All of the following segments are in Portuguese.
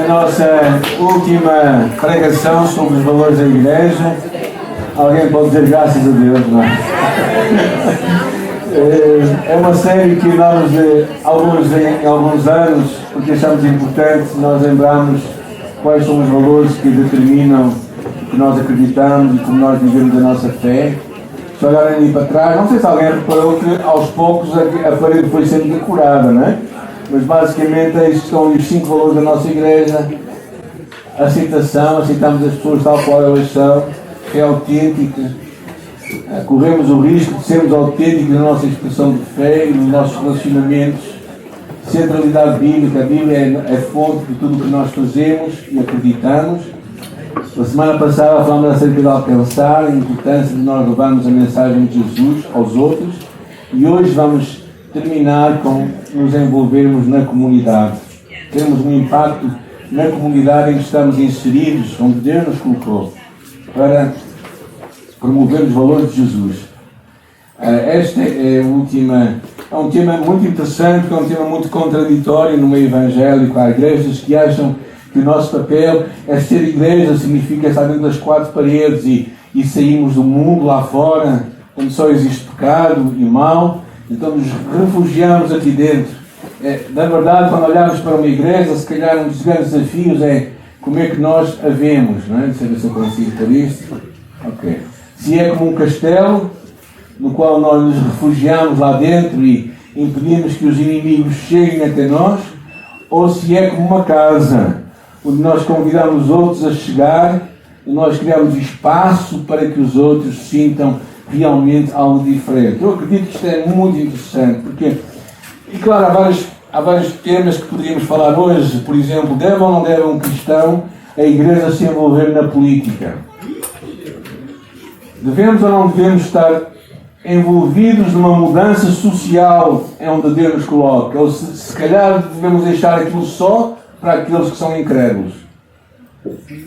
a nossa última pregação sobre os valores da igreja. Alguém pode dizer graças a Deus, não é? É uma série que nós, em alguns anos, porque achamos importante, nós lembramos quais são os valores que determinam o que nós acreditamos e como nós vivemos a nossa fé. Se olharem ali para trás, não sei se alguém reparou que aos poucos a parede foi sendo decorada, não é? Mas basicamente estes são os 5 valores da nossa igreja. Aceitação, aceitamos as pessoas tal qual elas são, é autêntica. Corremos o risco de sermos autênticos na nossa expressão de fé e nos nossos relacionamentos. Centralidade bíblica, a Bíblia é fonte de tudo o que nós fazemos e acreditamos. A semana passada falamos acerca de alcançar, a importância de nós levarmos a mensagem de Jesus aos outros, e hoje vamos terminar com nos envolvermos na comunidade. Temos um impacto na comunidade em que estamos inseridos, onde Deus nos colocou, para promover os valores de Jesus. Esta é um tema muito interessante, é um tema muito contraditório no meio evangélico. Há igrejas que acham que o nosso papel é ser igreja, significa estar dentro das 4 paredes e sairmos do mundo lá fora, onde só existe pecado e mal, então nos refugiamos aqui dentro. Na verdade, quando olhamos para uma igreja, se calhar um dos grandes desafios é como é que nós a vemos, não é? Deixa eu ver se eu consigo por isto. Ok. Se é como um castelo, no qual nós nos refugiamos lá dentro e impedimos que os inimigos cheguem até nós, ou se é como uma casa, onde nós convidamos os outros a chegar e nós criamos espaço para que os outros sintam realmente algo diferente. Eu acredito que isto é muito interessante, porque, e claro, há vários temas que poderíamos falar hoje. Por exemplo, deve ou não deve um cristão a igreja se envolver na política? Devemos ou não devemos estar envolvidos numa mudança social onde Deus nos coloca? Ou se calhar devemos deixar aquilo só para aqueles que são incrédulos?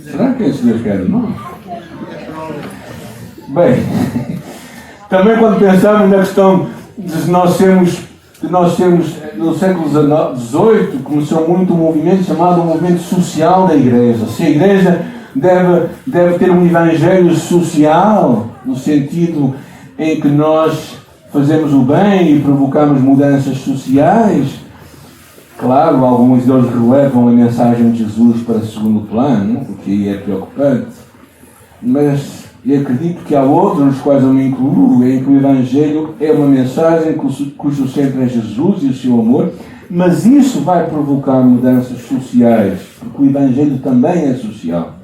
Será que esse Deus quer de nós? Bem, também quando pensamos na questão de nós sermos no século XVIII, começou muito um movimento chamado movimento social da igreja. Se a igreja deve ter um evangelho social, no sentido em que nós fazemos o bem e provocamos mudanças sociais. Claro, alguns deles relevam a mensagem de Jesus para segundo plano, o que aí é preocupante, mas eu acredito que há outros, nos quais eu me incluo, em que o Evangelho é uma mensagem cujo centro é Jesus e o seu amor, mas isso vai provocar mudanças sociais, porque o Evangelho também é social.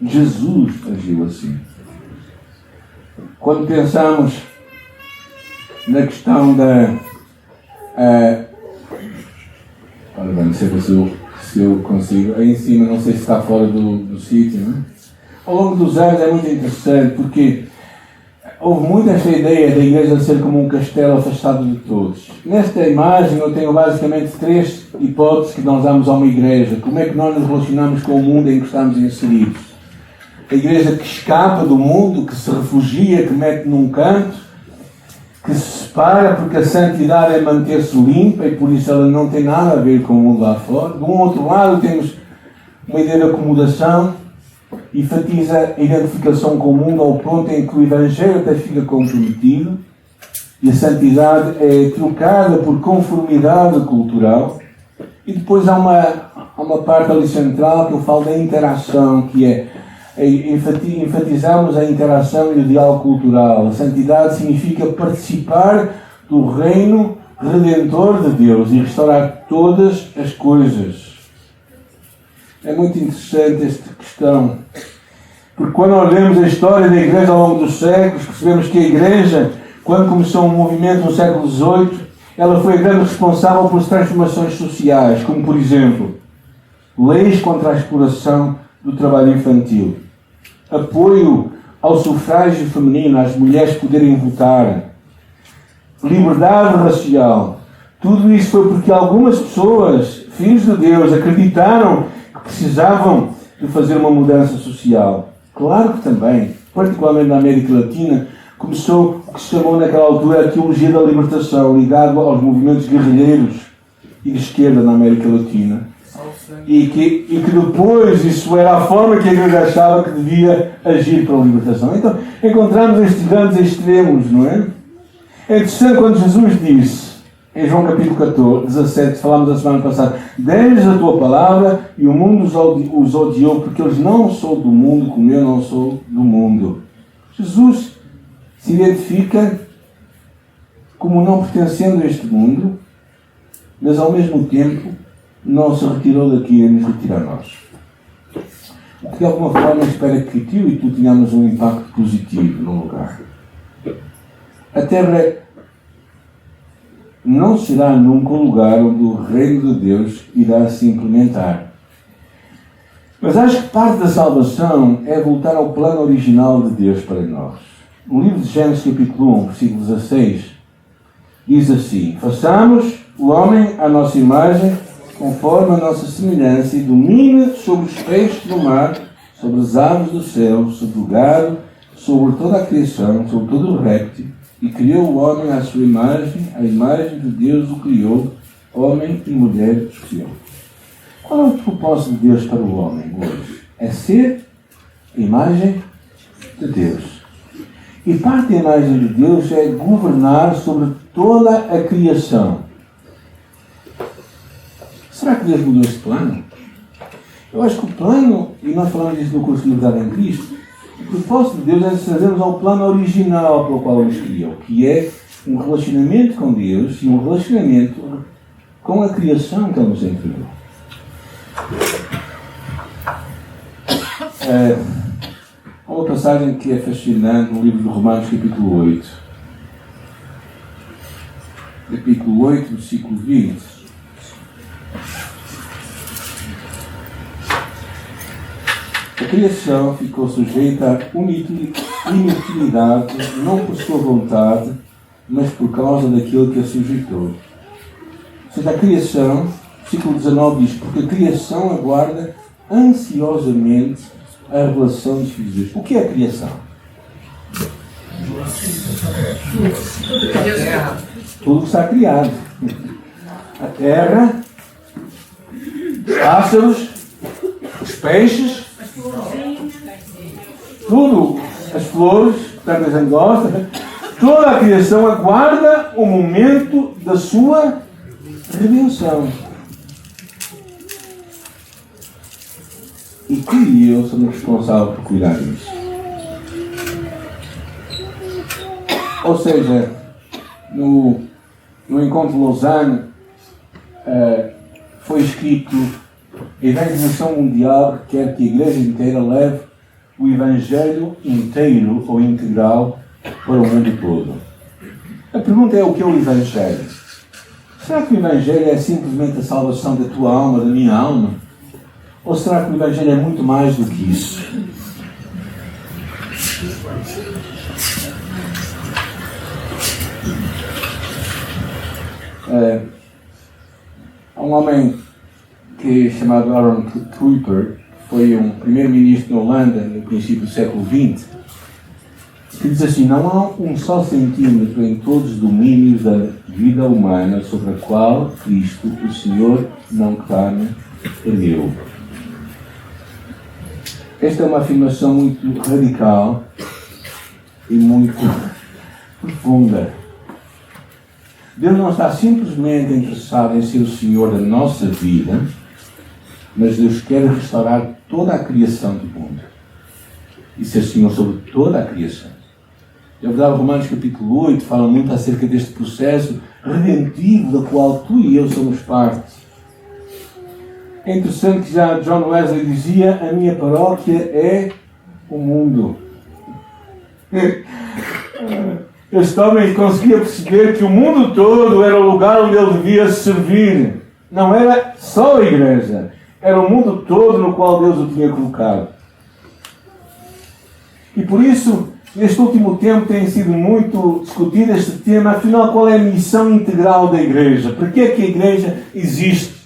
Jesus agiu assim. Quando pensamos na questão da... Ora bem, não sei se eu consigo. Aí em cima, não sei se está fora do sítio, não é? Ao longo dos anos é muito interessante, porque houve muito esta ideia da igreja ser como um castelo afastado de todos. Nesta imagem eu tenho basicamente 3 hipóteses que nós damos a uma igreja. Como é que nós nos relacionamos com o mundo em que estamos inseridos? A igreja que escapa do mundo, que se refugia, que mete num canto, que se separa porque a santidade é manter-se limpa e por isso ela não tem nada a ver com o mundo lá fora. De um outro lado temos uma ideia de acomodação, enfatiza a identificação com o mundo ao ponto em que o Evangelho até fica comprometido e a santidade é trocada por conformidade cultural. E depois há uma parte ali central que eu falo da interação, que é enfatizamos a interação e o diálogo cultural. A santidade significa participar do reino redentor de Deus e restaurar todas as coisas. É muito interessante esta questão, porque quando olhamos a história da igreja ao longo dos séculos, percebemos que a igreja, quando começou um movimento no século XVIII, ela foi a grande responsável por transformações sociais, como por exemplo, leis contra a exploração do trabalho infantil, apoio ao sufrágio feminino, às mulheres poderem votar, liberdade racial. Tudo isso foi porque algumas pessoas, filhos de Deus, acreditaram que precisavam de fazer uma mudança social. Claro que também, particularmente na América Latina, começou o que se chamou naquela altura a teologia da libertação, ligado aos movimentos guerrilheiros e de esquerda na América Latina. E que depois isso era a forma que a igreja achava que devia agir para a libertação. Então encontramos estes grandes extremos, não é? É interessante quando Jesus disse, em João capítulo 17, falámos a semana passada, dei-lhes a tua palavra e o mundo os odiou, porque eles não são do mundo como eu não sou do mundo. Jesus se identifica como não pertencendo a este mundo, mas ao mesmo tempo não se retirou daqui a nos retirar a nós. O que de alguma forma espera que tu e tu tenhamos um impacto positivo no lugar. A Terra não será nunca um lugar onde o reino de Deus irá se implementar. Mas acho que parte da salvação é voltar ao plano original de Deus para nós. No livro de Gênesis capítulo 1, versículo 16, diz assim: façamos o homem à nossa imagem, conforme a nossa semelhança, e domine sobre os peixes do mar, sobre as aves do céu, sobre o gado, sobre toda a criação, sobre todo o réptil. E criou o homem à sua imagem, a imagem de Deus o criou, homem e mulher os criou. Qual é o propósito de Deus para o homem hoje? É ser a imagem de Deus. E parte da imagem de Deus é governar sobre toda a criação. Será que Deus mudou este plano? Eu acho que o plano, e nós falamos disso no curso de Liberdade em Cristo, o propósito de Deus é trazermos ao plano original para o qual Ele nos criou, que é um relacionamento com Deus e um relacionamento com a criação que Ele nos entregou. Há uma passagem que é fascinante no livro de Romanos, capítulo 8. Capítulo 8, versículo 20. A criação ficou sujeita à inutilidade, não por sua vontade, mas por causa daquilo que a sujeitou. Ou seja, a criação, versículo 19 diz, porque a criação aguarda ansiosamente a revelação dos filhos de Deus. O que é a criação? Tudo que está criado. A terra, os pássaros, os peixes, tudo, as flores, tanto a gente gosta, toda a criação aguarda o momento da sua redenção. E tu e eu somos responsáveis por cuidar disso. Ou seja, no encontro de Lausanne foi escrito: a evangelização mundial requer que a igreja inteira leve o evangelho inteiro ou integral para o mundo todo. A pergunta é: o que é o evangelho? Será que o evangelho é simplesmente a salvação da tua alma, da minha alma? Ou será que o evangelho é muito mais do que isso? Há um homem que é chamado Aaron Kuyper, foi um primeiro-ministro na Holanda no princípio do século XX, que diz assim: não há um só centímetro em todos os domínios da vida humana sobre a qual Cristo, o Senhor, não clame ergueu. Esta é uma afirmação muito radical e muito profunda. Deus não está simplesmente interessado em ser o Senhor da nossa vida, mas Deus quer restaurar toda a criação do mundo e ser Senhor sobre toda a criação. É verdade, Romanos capítulo 8 fala muito acerca deste processo redentivo do qual tu e eu somos parte. É interessante que já John Wesley dizia: a minha paróquia é o mundo. Este homem conseguia perceber que o mundo todo era o lugar onde ele devia servir. Não era só a igreja, era o mundo todo no qual Deus o tinha colocado. E por isso, neste último tempo tem sido muito discutido este tema: afinal, qual é a missão integral da igreja? Por que é que a igreja existe?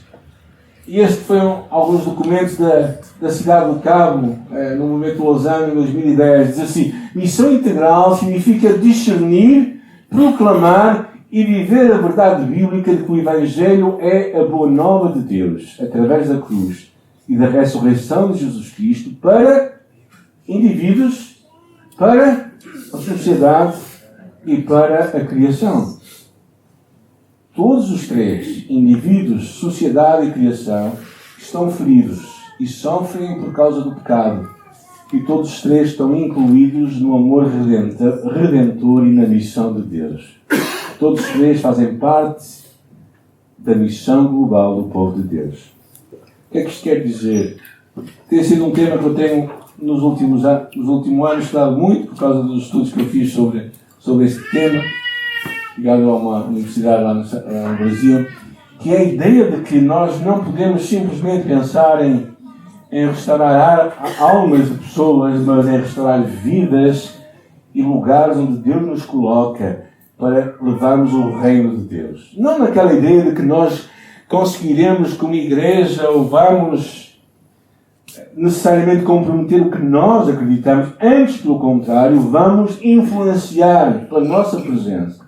E este foi alguns documentos da cidade do Cabo, no momento de Lausanne, em 2010. Diz assim: missão integral significa discernir, proclamar e viver a verdade bíblica de que o Evangelho é a boa nova de Deus, através da cruz e da ressurreição de Jesus Cristo, para indivíduos, para a sociedade e para a criação. Todos os três, indivíduos, sociedade e criação, estão feridos e sofrem por causa do pecado. E todos os três estão incluídos no amor redentor e na missão de Deus. Todos os três fazem parte da missão global do povo de Deus. O que é que isto quer dizer? Tem sido um tema que eu tenho nos últimos anos estudado muito, por causa dos estudos que eu fiz sobre este tema, ligado a uma universidade lá no Brasil, que é a ideia de que nós não podemos simplesmente pensar em restaurar almas de pessoas, mas em restaurar vidas e lugares onde Deus nos coloca para levarmos o reino de Deus. Não naquela ideia de que nós conseguiremos como igreja ou vamos necessariamente comprometer o que nós acreditamos. Antes, pelo contrário, vamos influenciar pela nossa presença.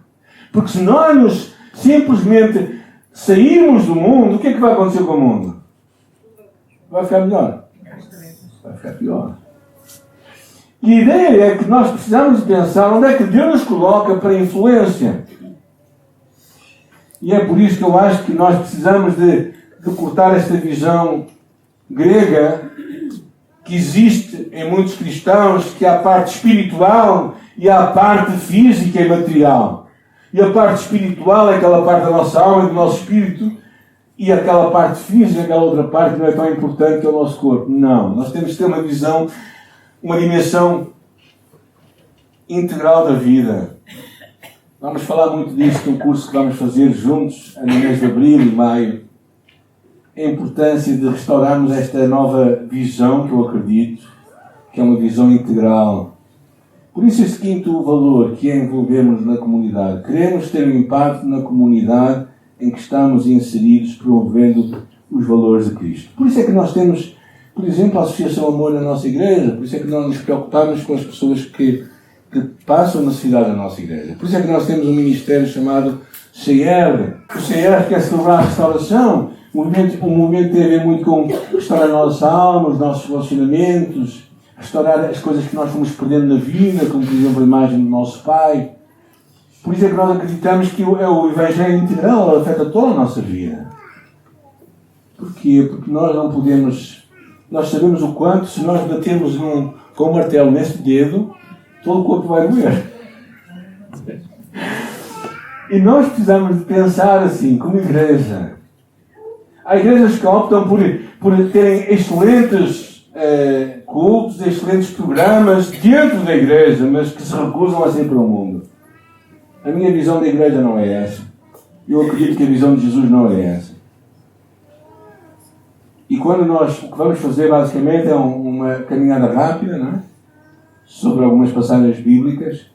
Porque se nós simplesmente sairmos do mundo, o que é que vai acontecer com o mundo? Vai ficar melhor? Vai ficar pior. E a ideia é que nós precisamos de pensar onde é que Deus nos coloca para influência. E é por isso que eu acho que nós precisamos de cortar esta visão grega que existe em muitos cristãos, que há a parte espiritual e há a parte física e material. E a parte espiritual é aquela parte da nossa alma e do nosso espírito, e aquela parte física, aquela outra parte que não é tão importante que é o nosso corpo. Não, nós temos que ter uma visão, uma dimensão integral da vida. Vamos falar muito disto no curso que vamos fazer juntos no mês de abril e maio. A importância de restaurarmos esta nova visão que eu acredito, que é uma visão integral. Por isso este quinto valor, que é envolvermos na comunidade. Queremos ter um impacto na comunidade em que estamos inseridos, promovendo os valores de Cristo. Por isso é que nós temos, por exemplo, a Associação Amor na nossa igreja. Por isso é que nós nos preocupamos com as pessoas que passam necessidade da nossa igreja. Por isso é que nós temos um ministério chamado CR. O CR quer celebrar a restauração. O movimento tem a ver muito com restaurar a nossa alma, os nossos relacionamentos, restaurar as coisas que nós fomos perdendo na vida, como por exemplo a imagem do nosso Pai. Por isso é que nós acreditamos que o Evangelho integral afeta toda a nossa vida. Porquê? Porque nós não podemos... Nós sabemos o quanto, se nós batermos com um martelo neste dedo, todo o corpo vai doer. E nós precisamos de pensar assim, como igreja. Há igrejas que optam por terem excelentes cultos, excelentes programas dentro da igreja, mas que se recusam a sair para o mundo. A minha visão da igreja não é essa. Eu acredito que a visão de Jesus não é essa. E quando nós, o que vamos fazer basicamente é uma caminhada rápida, não é? Sobre algumas passagens bíblicas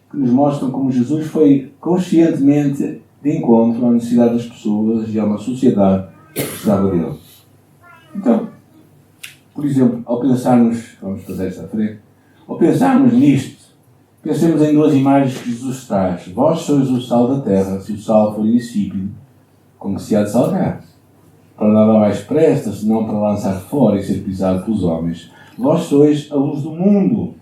que nos mostram como Jesus foi conscientemente de encontro à necessidade das pessoas e a uma sociedade que precisava dele. Então, por exemplo, ao pensarmos, vamos fazer esta frente, ao pensarmos nisto, pensemos em duas imagens que Jesus traz. Vós sois o sal da terra. Se o sal for insípido, com que se há de salgar? Para nada mais presta, senão para lançar fora e ser pisado pelos homens. Vós sois a luz do mundo.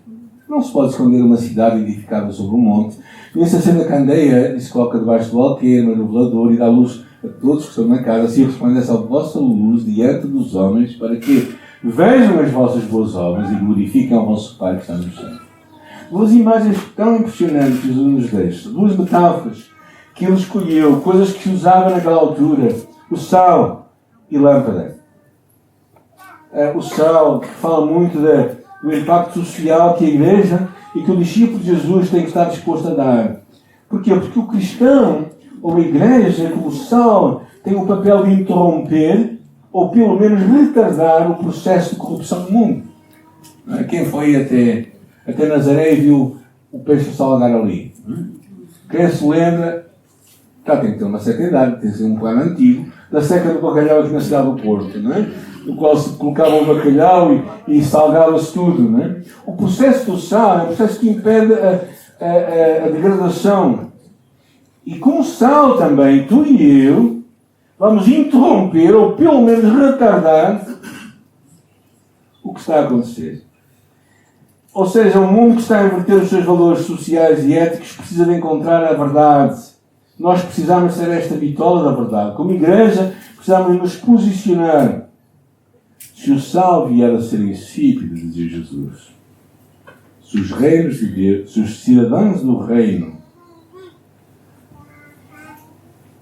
Não se pode esconder uma cidade edificada sobre um monte, nem se acende a candeia e se coloca debaixo do alqueire, no velador, e dá luz a todos que estão na casa, se resplandece a vossa luz diante dos homens, para que vejam as vossas boas obras e glorifiquem ao vosso Pai que está no céu. Duas imagens tão impressionantes que Jesus nos deixa, duas metáforas que ele escolheu, coisas que se usava naquela altura: o sal e lâmpada. O sal, que fala muito do impacto social que a igreja e que o discípulo de Jesus tem que estar disposto a dar. Porquê? Porque o cristão, ou a igreja, como sal, tem o papel de interromper, ou pelo menos retardar, o processo de corrupção do mundo. Quem foi até Nazaré e viu o peixe salgar ali? Quem se lembra, tem que ter uma certa idade, tem que ser um plano antigo, da seca do bacalhau aqui na cidade do Porto, não é? No qual se colocava o bacalhau e salgava-se tudo, não é? O processo do sal é um processo que impede a degradação E com sal também, tu e eu, vamos interromper, ou pelo menos retardar, o que está a acontecer. Ou seja, um mundo que está a inverter os seus valores sociais e éticos precisa de encontrar a verdade. Nós precisamos ser esta bitola da verdade. Como igreja, precisamos nos posicionar. Se o sal vier a ser insípido, dizia Jesus, se os reinos de Deus, se os cidadãos do reino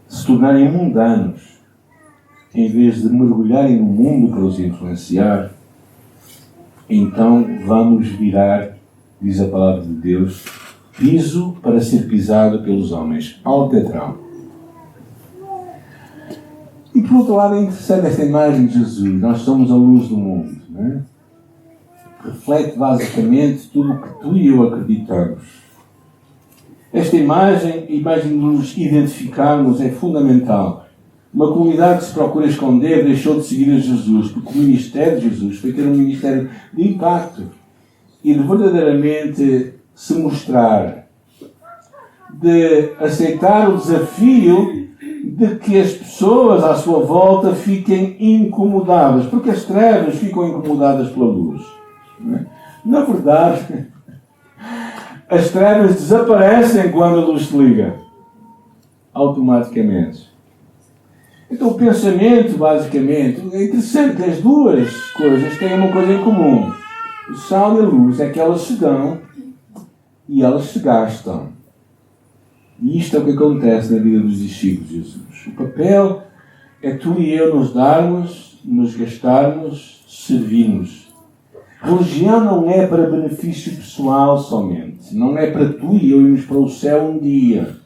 se tornarem mundanos, em vez de mergulharem no mundo para os influenciar, então vamos virar, diz a palavra de Deus, piso para ser pisado pelos homens, alcatrão. E por outro lado é interessante esta imagem de Jesus. Nós somos a luz do mundo, não é? Reflete basicamente tudo o que tu e eu acreditamos. Esta imagem de nos identificarmos é fundamental. Uma comunidade que se procura esconder deixou de seguir a Jesus, porque o ministério de Jesus foi ter um ministério de impacto e de verdadeiramente se mostrar, de aceitar o desafio de que as pessoas à sua volta fiquem incomodadas, porque as trevas ficam incomodadas pela luz. Não é? Na verdade, as trevas desaparecem quando a luz se liga, automaticamente. Então o pensamento, basicamente, é interessante que as duas coisas têm uma coisa em comum. O sal e a luz é que elas se dão e elas se gastam. E isto é o que acontece na vida dos discípulos de Jesus. O papel é tu e eu nos darmos, nos gastarmos, servirmos. Religião não é para benefício pessoal somente. Não é para tu e eu irmos para o céu um dia.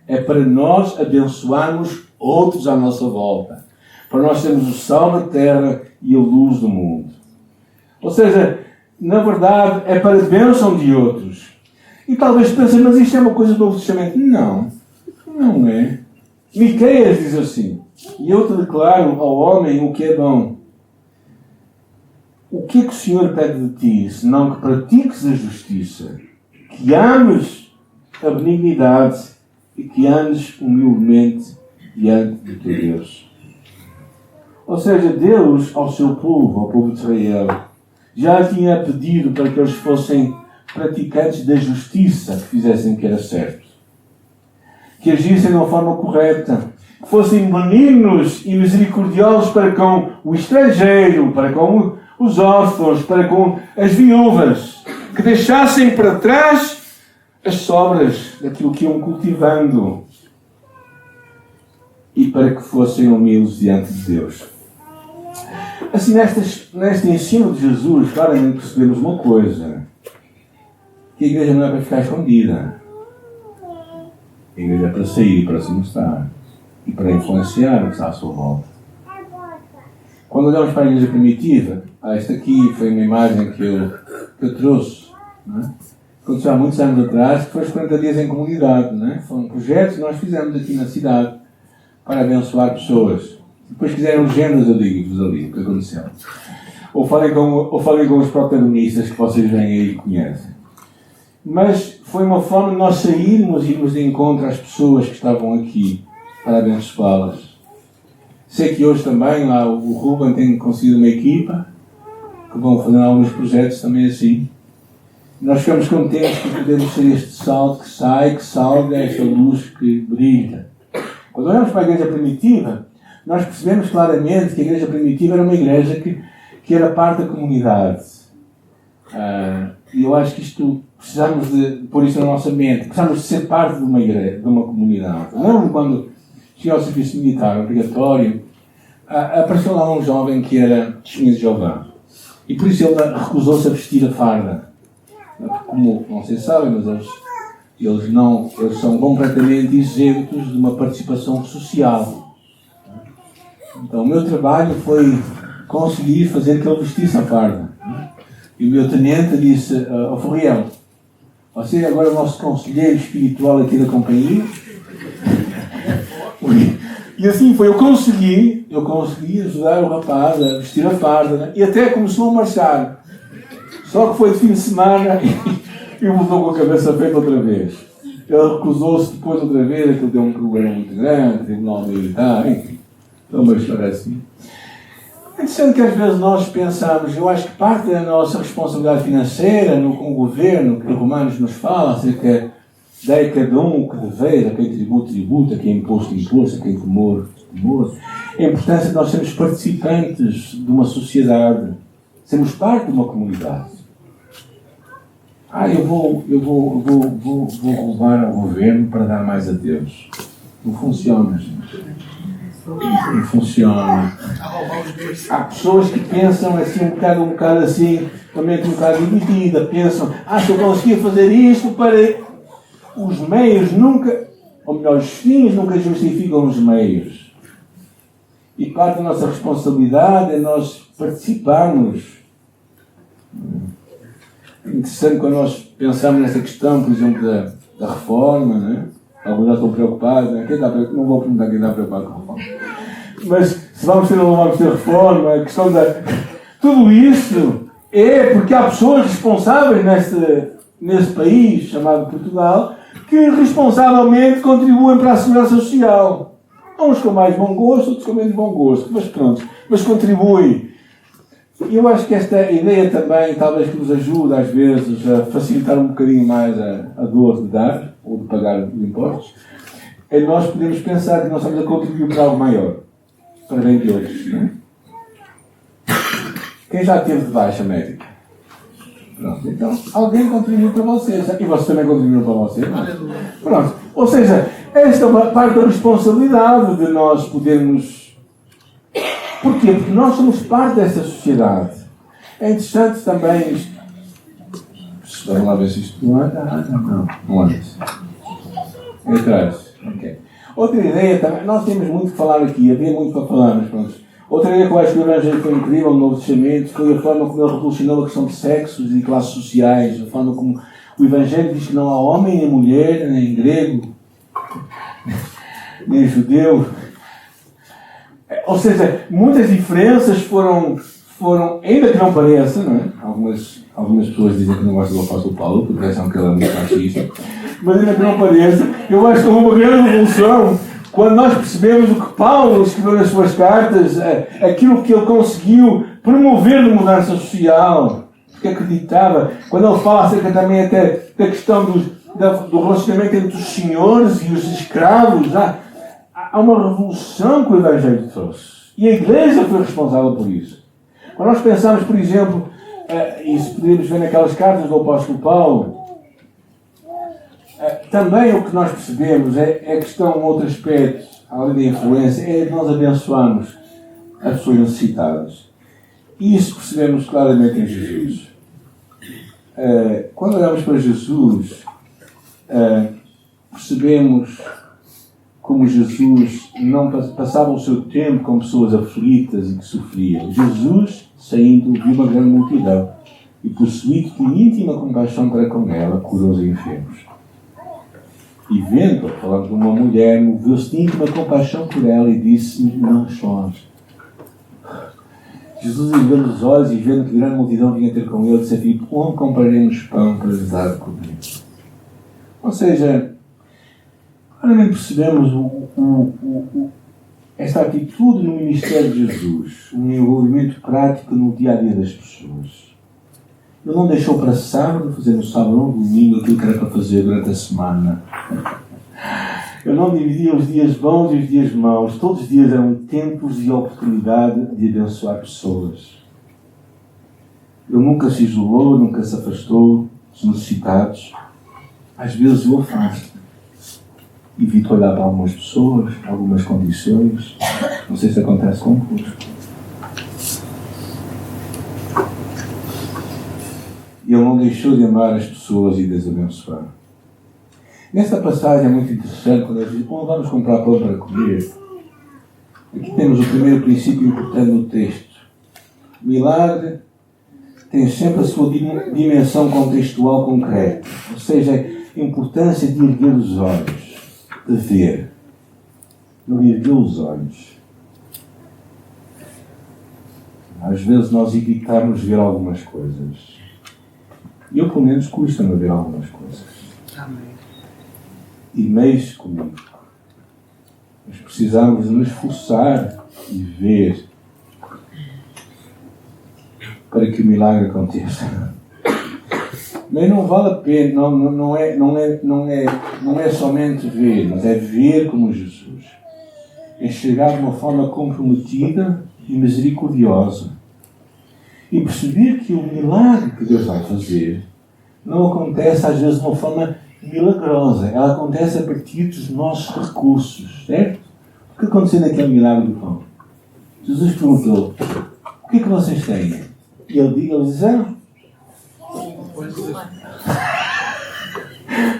É para nós abençoarmos outros à nossa volta. Para nós sermos o sal da terra e a luz do mundo. Ou seja, na verdade, é para a bênção de outros. E talvez pensem, mas isto é uma coisa do Novo Testamento. Não, não é. Miqueias diz assim, e eu te declaro ao homem o que é bom. O que é que o Senhor pede de ti, senão que pratiques a justiça, que ames a benignidade e que andes humildemente diante do teu Deus. Ou seja, Deus ao seu povo, ao povo de Israel, já tinha pedido para que eles fossem praticantes da justiça, que fizessem o que era certo, que agissem de uma forma correta, que fossem benignos e misericordiosos para com o estrangeiro, para com os órfãos, para com as viúvas, que deixassem para trás as sobras daquilo que iam cultivando e para que fossem humildes diante de Deus. Assim, neste ensino de Jesus, claramente percebemos uma coisa, que a igreja não é para ficar escondida. A igreja é para sair, para se mostrar e para influenciar o que está à sua volta. Quando olhamos para a igreja primitiva, esta aqui foi uma imagem que eu trouxe, não é? Aconteceu há muitos anos atrás, que foi os 40 dias em comunidade, não é? Foi um projeto que nós fizemos aqui na cidade para abençoar pessoas. Depois quiseram géneros, eu digo-vos ali o que aconteceu. Ou falem com os protagonistas que vocês vêm aí e conhecem. Mas foi uma forma de nós sairmos e irmos de encontro às pessoas que estavam aqui para abençoá-las. Sei que hoje também lá o Ruben tem conseguido uma equipa que vão fazer alguns projetos também assim. Nós ficamos contentes por podermos ser este sal que sai, que salga esta luz que brilha. Quando olhamos para a igreja primitiva, nós percebemos claramente que a igreja primitiva era uma igreja que era parte da comunidade. E eu acho que precisamos de pôr isso na nossa mente. Precisamos de ser parte de uma igreja, de uma comunidade. Lembro-me quando cheguei ao serviço militar obrigatório, apareceu lá um jovem que era testemunha de Jeová. E por isso ele recusou-se a vestir a farda. Como não sei se sabem, mas eles são completamente isentos de uma participação social. Então o meu trabalho foi conseguir fazer que ele vestisse a farda. E o meu tenente disse ao Ferriel, você é agora o nosso conselheiro espiritual aqui da companhia. E assim foi, eu consegui ajudar o rapaz a vestir a farda, né? E até começou a marchar. Só que foi de fim de semana e voltou com a cabeça feita outra vez. Ele recusou-se depois outra vez, aquilo deu um problema muito grande, tribunal militar, enfim. É uma história assim. É interessante que às vezes nós pensamos, eu acho que parte da nossa responsabilidade financeira com o governo, que Romanos nos fala, acerca de cada um o que dever, a quem tributo, a quem imposto, a quem temor. A importância de nós sermos participantes de uma sociedade, sermos parte de uma comunidade. Eu vou roubar ao governo para dar mais a Deus. Não funciona, gente. Não funciona. Há pessoas que pensam assim, um bocado assim, com a mente um bocado dividida, pensam, se eu conseguia fazer isto para os meios nunca, ou melhor, os fins nunca justificam os meios. E parte da nossa responsabilidade é nós participarmos. É interessante quando nós pensamos nessa questão, por exemplo, da reforma, né? Alguns já estão preocupados, né? Não vou perguntar quem está preocupado com a reforma. Mas se vamos ter ou não vamos ter reforma, a questão tudo isso é porque há pessoas responsáveis nesse país chamado Portugal que responsavelmente contribuem para a segurança social. Uns com mais bom gosto, outros com menos bom gosto, mas pronto, mas contribuem. E eu acho que esta ideia também, talvez que nos ajuda às vezes a facilitar um bocadinho mais a dor de dar, ou de pagar os impostos, é nós podemos pensar que nós estamos a contribuir para algo maior, para bem de outros, não é? Quem já teve de baixa médica? Pronto, então alguém contribuiu para vocês, e vocês também contribuíram para vocês, não é? Pronto, ou seja, esta é uma parte da responsabilidade de nós podermos... Porquê? Porque nós somos parte dessa sociedade. É interessante também isto. Vamos lá ver se isto não anda. Não anda. É atrás. Ok. Outra ideia também. Nós temos muito que falar aqui. Havia muito para falar, mas pronto. Outra ideia que eu acho que o Evangelho foi incrível, no Novo Testamento, foi a forma como ele revolucionou a questão de sexos e classes sociais. A forma como o Evangelho diz que não há homem nem mulher, nem grego, nem judeu. Ou seja, muitas diferenças foram, ainda que não pareça, não é? Algumas pessoas dizem que não gostam do apóstolo Paulo, porque acham que ele é muito machista, mas ainda que não pareça, eu acho que houve uma grande revolução quando nós percebemos o que Paulo escreveu nas suas cartas, aquilo que ele conseguiu promover de mudança social, que acreditava, quando ele fala acerca também até da questão do relacionamento entre os senhores e os escravos, há uma revolução que o Evangelho trouxe. E a Igreja foi responsável por isso. Quando nós pensamos, por exemplo, isso podemos ver naquelas cartas do apóstolo Paulo, também o que nós percebemos é a questão, um outro aspecto, além da influência, é nós abençoarmos as pessoas necessitadas. E isso percebemos claramente em Jesus. Quando olhamos para Jesus, percebemos como Jesus não passava o seu tempo com pessoas aflitas e que sofriam. Jesus, saindo, viu uma grande multidão e, possuído de íntima compaixão para com ela, curou os enfermos. E vendo, falando de uma mulher, moveu-se de íntima compaixão por ela e disse: não chores. Jesus, erguendo os olhos e vendo que grande multidão vinha ter com ele, disse a Filipe: onde compraremos pão para lhes dar de comer? Ou seja, claramente percebemos esta atitude no ministério de Jesus, um envolvimento prático no dia-a-dia das pessoas. Ele não deixou para sábado, fazer no sábado ou no domingo aquilo que era para fazer durante a semana. Ele não dividia os dias bons e os dias maus. Todos os dias eram tempos e oportunidade de abençoar pessoas. Ele nunca se isolou, nunca se afastou dos necessitados. Às vezes o afasta. Evito olhar para algumas pessoas, algumas condições. Não sei se acontece convosco. E ele não deixou de amar as pessoas e de as abençoar. Nesta passagem é muito interessante, quando ele diz: onde vamos comprar pão para comer? Aqui temos o primeiro princípio importante no texto. O milagre tem sempre a sua dimensão contextual concreta. Ou seja, a importância de erguer os olhos. De ver. Ele ergueu os olhos. Às vezes nós evitamos ver algumas coisas. Eu, pelo menos, custa-me ver algumas coisas. e mexe comigo. Nós precisamos de nos esforçar e ver para que o milagre aconteça. Mas não vale a pena, não é somente ver, mas é ver como Jesus. Enxergar de uma forma comprometida e misericordiosa. E perceber que o milagre que Deus vai fazer não acontece às vezes de uma forma milagrosa. Ela acontece a partir dos nossos recursos, certo? O que aconteceu naquele milagre do pão? Jesus perguntou: o que é que vocês têm? E eles disseram: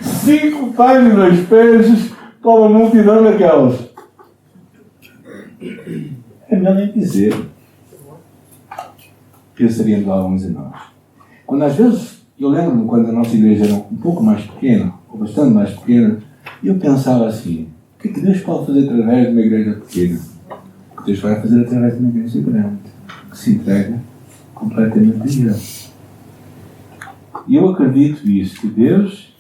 5 pães e 2 peixes para uma multidão daquelas. É melhor nem dizer. Pensaríamos alguns de nós. Quando às vezes, eu lembro-me quando a nossa igreja era um pouco mais pequena, ou bastante mais pequena, eu pensava assim: o que é que Deus pode fazer através de uma igreja pequena? O que Deus vai fazer através de uma igreja grande, que se entrega completamente a Ele. E eu acredito isso, que Deus,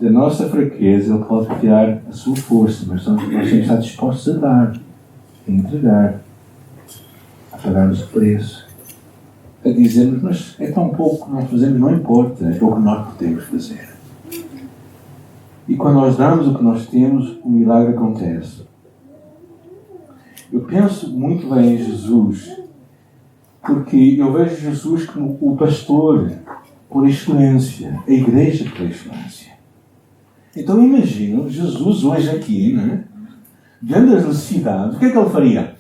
da nossa fraqueza, Ele pode tirar a sua força, mas nós temos que estar dispostos a dar, a entregar, a pagarmos o preço, a dizermos: mas é tão pouco que nós fazemos, não importa, é pouco que nós podemos fazer. E quando nós damos o que nós temos, o milagre acontece. Eu penso muito bem em Jesus, porque eu vejo Jesus como o pastor por excelência, a igreja por excelência. Então imagino Jesus hoje aqui, né, vendo as necessidades, o que é que ele faria?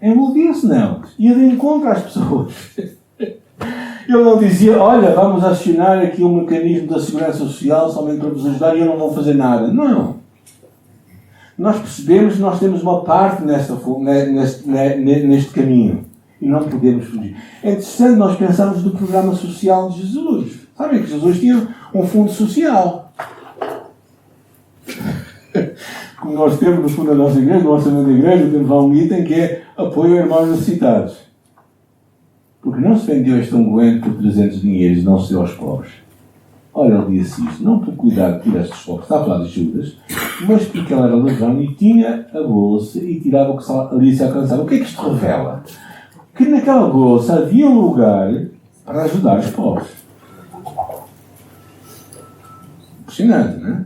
Envolvia-se nelas, ia de encontro às pessoas. Ele não dizia: olha, vamos acionar aqui o mecanismo da segurança social somente para vos ajudar e eu não vou fazer nada. Não. Nós percebemos que nós temos uma parte neste caminho e não podemos fugir. É interessante nós pensarmos do programa social de Jesus. Sabem que Jesus tinha um fundo social. Como nós temos no fundo da nossa igreja, no orçamento da igreja, temos lá um item que é apoio a irmãos necessitados. Porque não se vendeu este unguento por 300 dinheiros e não se deu aos pobres. Ora, ele disse isto, não por cuidado de tirar estes pobres, está a falar de Judas, mas porque ele era ladrão e tinha a bolsa e tirava o que ali se alcançava. O que é que isto revela? Que naquela bolsa havia um lugar para ajudar os pobres. Impressionante, não é?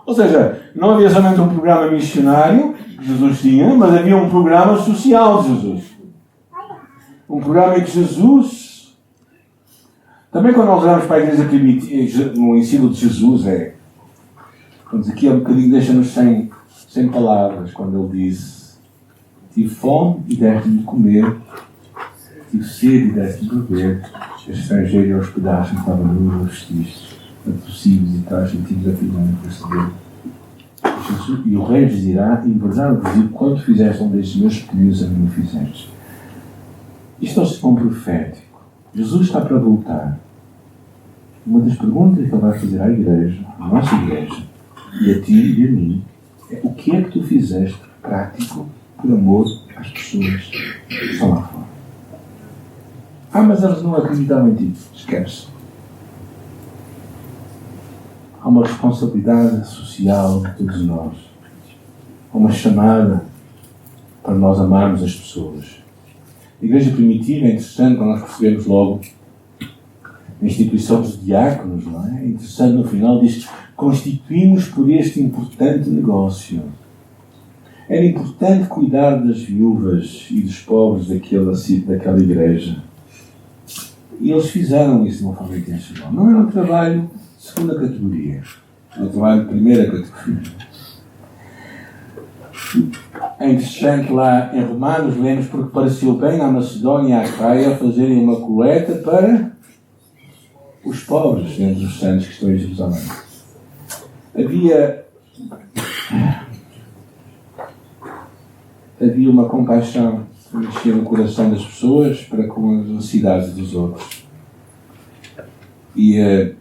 Ou seja, não havia somente um programa missionário que Jesus tinha, mas havia um programa social de Jesus. Um programa em que Jesus... Também quando nós olhamos para a igreja primitiva, no ensino de Jesus, vamos aqui um bocadinho, deixa-nos sem palavras, quando ele disse: tive fome e deste-me de comer, tive sede e deste-me de beber, estrangeiro e hospedaste-me, estava nu e vestiste, possíveis e tais sentidos a firmar por saber. E o rei lhes dirá: em verdade vos digo, quando fizeste um destes meus pequeninos, a mim o fizeste. Isto é o sermão profético. Jesus está para voltar. Uma das perguntas que ele vai fazer à igreja, à nossa igreja, e a ti e a mim, é: o que é que tu fizeste prático por amor às pessoas que estão lá fora? Mas elas não acreditavam em ti. Esquece. Há uma responsabilidade social de todos nós. Há uma chamada para nós amarmos as pessoas. A igreja primitiva é interessante, quando nós percebemos logo a instituição dos diáconos, não é? É interessante, no final diz: constituímos por este importante negócio. Era importante cuidar das viúvas e dos pobres daquela igreja. E eles fizeram isso de uma forma intencional. Não era um trabalho de segunda categoria. Era um trabalho de primeira categoria. É interessante lá em Romanos, lemos: porque pareceu bem à Macedónia e à Acaia fazerem uma coleta para os pobres entre os santos que estão em Jerusalém. Havia uma compaixão que mexia no coração das pessoas para com as necessidades dos outros. E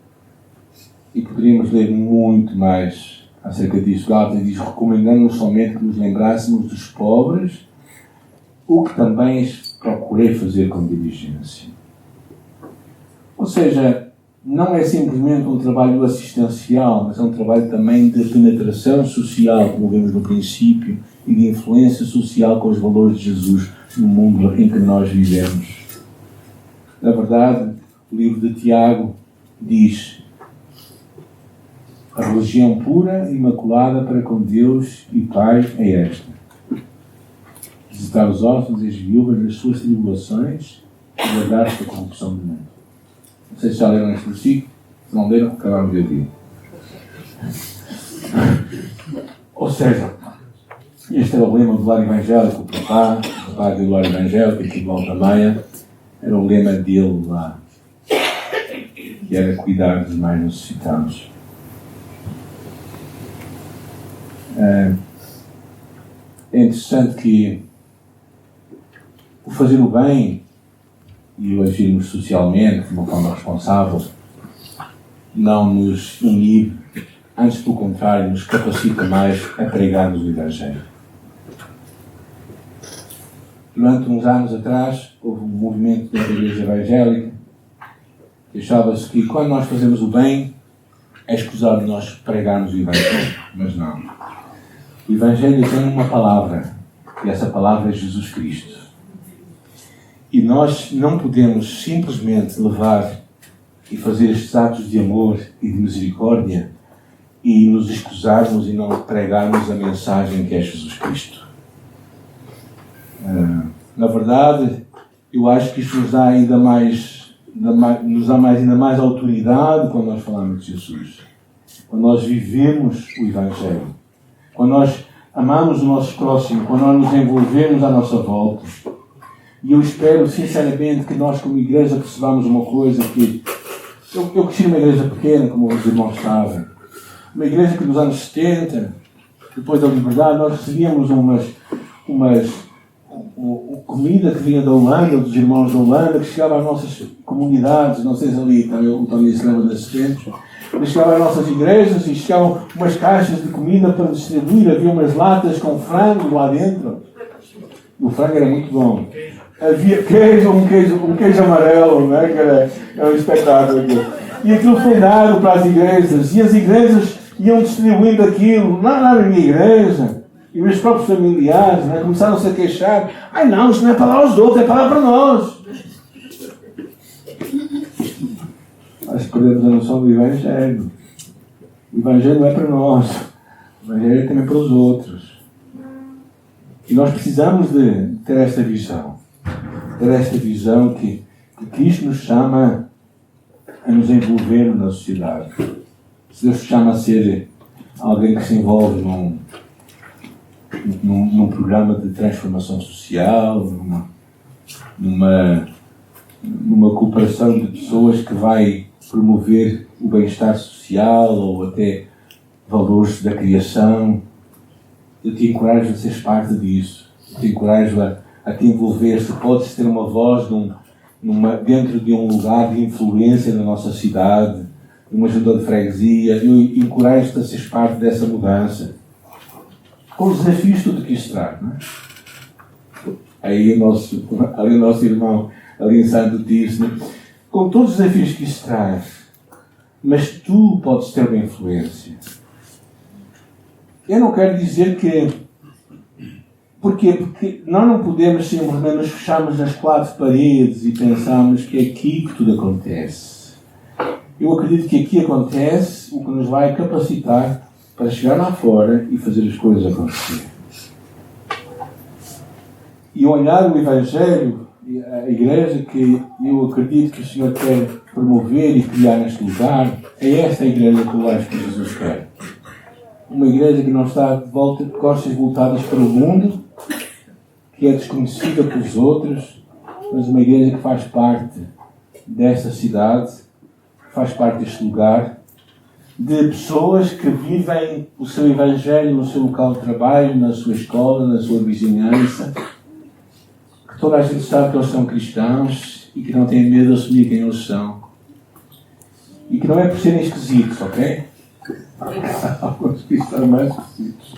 poderíamos ler muito mais acerca disso. Gálatas diz: recomendando-nos somente que nos lembrássemos dos pobres, o que também procurei fazer com diligência. Ou seja, não é simplesmente um trabalho assistencial, mas é um trabalho também de penetração social, como vimos no princípio, e de influência social com os valores de Jesus no mundo em que nós vivemos. Na verdade, o livro de Tiago diz: a religião pura e imaculada para com Deus e Pai é esta: visitar os órfãos e as viúvas nas suas tribulações e guardar-se da corrupção do mundo. Não sei se já leram este versículo. Se não leram, acabaram de ouvir. Ou seja, este era o lema do lar evangélico. O papá do lar evangélico, aqui de Volta Maia, era o lema dele lá, que era cuidar dos mais necessitados. É interessante que o fazer o bem e o agirmos socialmente de uma forma responsável não nos inibe, antes pelo contrário, nos capacita mais a pregarmos o Evangelho. Durante uns anos atrás, houve um movimento da Igreja Evangélica que achava-se que quando nós fazemos o bem é escusado de nós pregarmos o Evangelho. Mas não. O Evangelho tem uma palavra, e essa palavra é Jesus Cristo. E nós não podemos simplesmente levar e fazer estes atos de amor e de misericórdia e nos escusarmos e não pregarmos a mensagem que é Jesus Cristo. Na verdade, eu acho que isto nos dá ainda mais autoridade quando nós falamos de Jesus. Quando nós vivemos o Evangelho. Quando nós amamos o nosso próximo. Quando nós nos envolvemos à nossa volta. E eu espero, sinceramente, que nós, como igreja, percebamos uma coisa que... Eu cresci numa igreja pequena, como os irmãos sabem. Uma igreja que nos anos 70, depois da liberdade, nós recebíamos comida que vinha da Holanda, dos irmãos da Holanda, que chegava às nossas comunidades. Não sei se ali também o Tony se lembra desses tempos. Mas chegava às nossas igrejas e chegavam umas caixas de comida para distribuir. Havia umas latas com frango lá dentro. O frango era muito bom. Havia um queijo amarelo, né? Que era um espetáculo aquilo. E aquilo foi dado para as igrejas. E as igrejas iam distribuindo aquilo. Lá na minha igreja. E meus próprios familiares, né, começaram-se a queixar. Ai não, isto não é para dar aos outros, é para dar para nós. Acho que perdemos a noção do Evangelho. O Evangelho não é para nós. O Evangelho é também para os outros. E nós precisamos de ter esta visão. Ter esta visão que Cristo nos chama a nos envolver na sociedade. Se Deus te chama a ser alguém que se envolve num programa de transformação social, numa cooperação de pessoas que vai promover o bem-estar social ou até valores da criação, eu te encorajo a seres parte disso. Eu te encorajo a te envolver. Se podes ter uma voz dentro de um lugar de influência na nossa cidade, numa junta de freguesia, eu encorajo-te a seres parte dessa mudança. Com os desafios tudo que isso traz, não é? Ali o nosso irmão, ali em Santo Tirso, com todos os desafios que isso traz, mas tu podes ter uma influência. Eu não quero dizer que... Porquê? Porque nós não podemos simplesmente nos fecharmos nas quatro paredes e pensarmos que é aqui que tudo acontece. Eu acredito que aqui acontece o que nos vai capacitar para chegar lá fora e fazer as coisas acontecer. E olhar o Evangelho, a igreja que eu acredito que o Senhor quer promover e criar neste lugar, é esta a igreja que eu acho que Jesus quer. Uma igreja que não está de volta de costas voltadas para o mundo, que é desconhecida pelos outros, mas uma igreja que faz parte desta cidade, que faz parte deste lugar, de pessoas que vivem o seu Evangelho no seu local de trabalho, na sua escola, na sua vizinhança, que toda a gente sabe que eles são cristãos e que não têm medo de assumir quem eles são. E que não é por serem esquisitos, ok? Alguns cristãos mais esquisitos.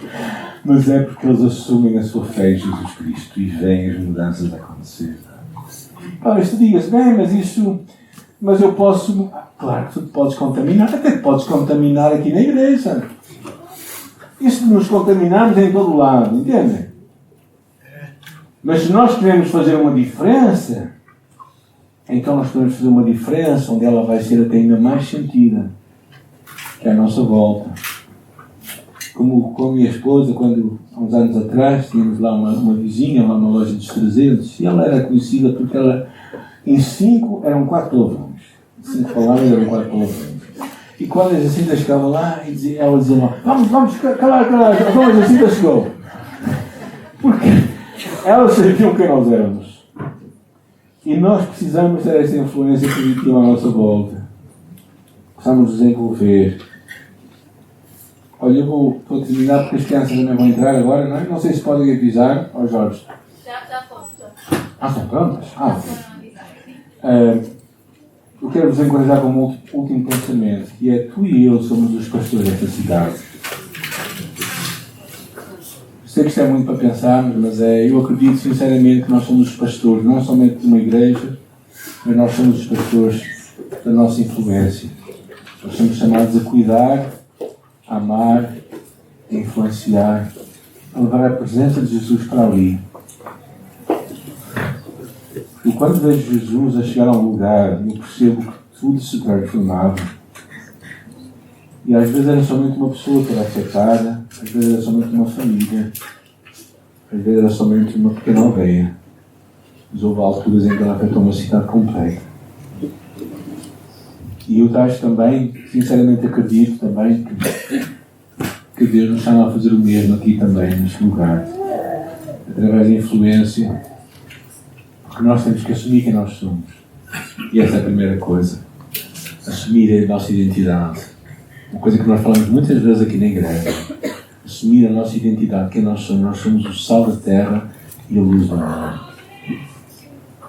Mas é porque eles assumem a sua fé em Jesus Cristo e veem as mudanças a acontecer. Talvez tu digas, bem, mas isso Mas eu posso... Claro que tu te podes contaminar. Até te podes contaminar aqui na igreja. Isso de nos contaminarmos é em todo lado. Entendem? Mas se nós queremos fazer uma diferença, então nós podemos fazer uma diferença onde ela vai ser até ainda mais sentida. Que é a nossa volta. Como com a minha esposa, quando há uns anos atrás tínhamos lá uma vizinha, lá na loja dos 300, e ela era conhecida porque ela, em 5 eram 4 palavrões. 5 palavras eram 4 palavrões. E quando a Jacinta chegava lá, ela dizia lá, vamos, calar, então a Jacinta chegou. Porque elas sabiam quem nós éramos. E nós precisamos ter essa influência positiva à nossa volta. Precisamos nos envolver. Olha, eu vou terminar porque as crianças também vão entrar agora, não é? Não sei se podem avisar ao Jorge. Já fomos. Estão prontas? Eu quero vos encorajar com um último pensamento, que é: tu e eu somos os pastores desta cidade. Sei que isto é muito para pensarmos, mas eu acredito sinceramente que nós somos os pastores, não somente de uma igreja, mas nós somos os pastores da nossa influência. Nós somos chamados a cuidar, a amar, a influenciar, a levar a presença de Jesus para ali. E quando vejo Jesus a chegar a um lugar, eu percebo que tudo se transformava. E às vezes era somente uma pessoa que era afetada, às vezes era somente uma família, às vezes era somente uma pequena aldeia. Mas houve alturas em que ela afetou uma cidade completa. E eu acho também, sinceramente acredito também, que Deus nos chama a fazer o mesmo aqui também, neste lugar. Através da influência, porque nós temos que assumir quem nós somos. E essa é a primeira coisa. Assumir a nossa identidade. Uma coisa que nós falamos muitas vezes aqui na igreja. Assumir a nossa identidade, quem nós somos. Nós somos o sal da terra e a luz do mundo.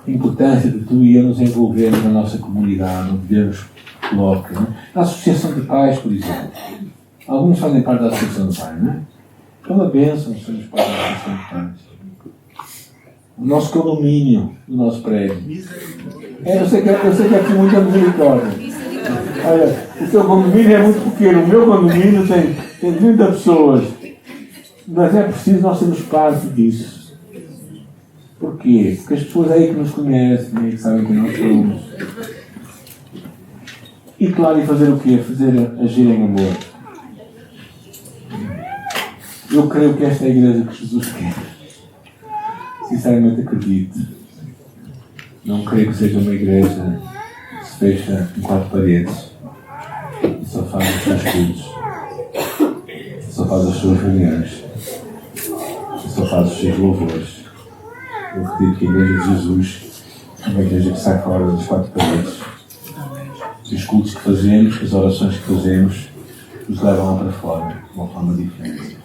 A importância de tu e eu nos envolvermos na nossa comunidade, onde Deus coloca. Não é? Na Associação de Pais, por exemplo. Alguns fazem parte da Associação de Pais, não é? É uma bênção sermos parte da Associação de Pais. O nosso condomínio, o nosso prédio. Eu sei que é aqui muita misericórdia. Olha, o teu condomínio é muito pequeno. O meu condomínio tem 30 pessoas. Mas é preciso nós sermos parte disso. Porquê? Porque as pessoas é aí que nos conhecem, é aí que sabem quem nós somos. E claro, e fazer o quê? Agir em amor. Eu creio que esta é a igreja que Jesus quer. Sinceramente acredito. Não creio que seja uma igreja que se fecha em 4 paredes e só faz os seus cultos, só faz as suas reuniões, só faz os seus louvores. Eu acredito que a igreja de Jesus é uma igreja que sai fora das 4 paredes. E os cultos que fazemos, as orações que fazemos, nos levam lá para fora, de uma forma diferente.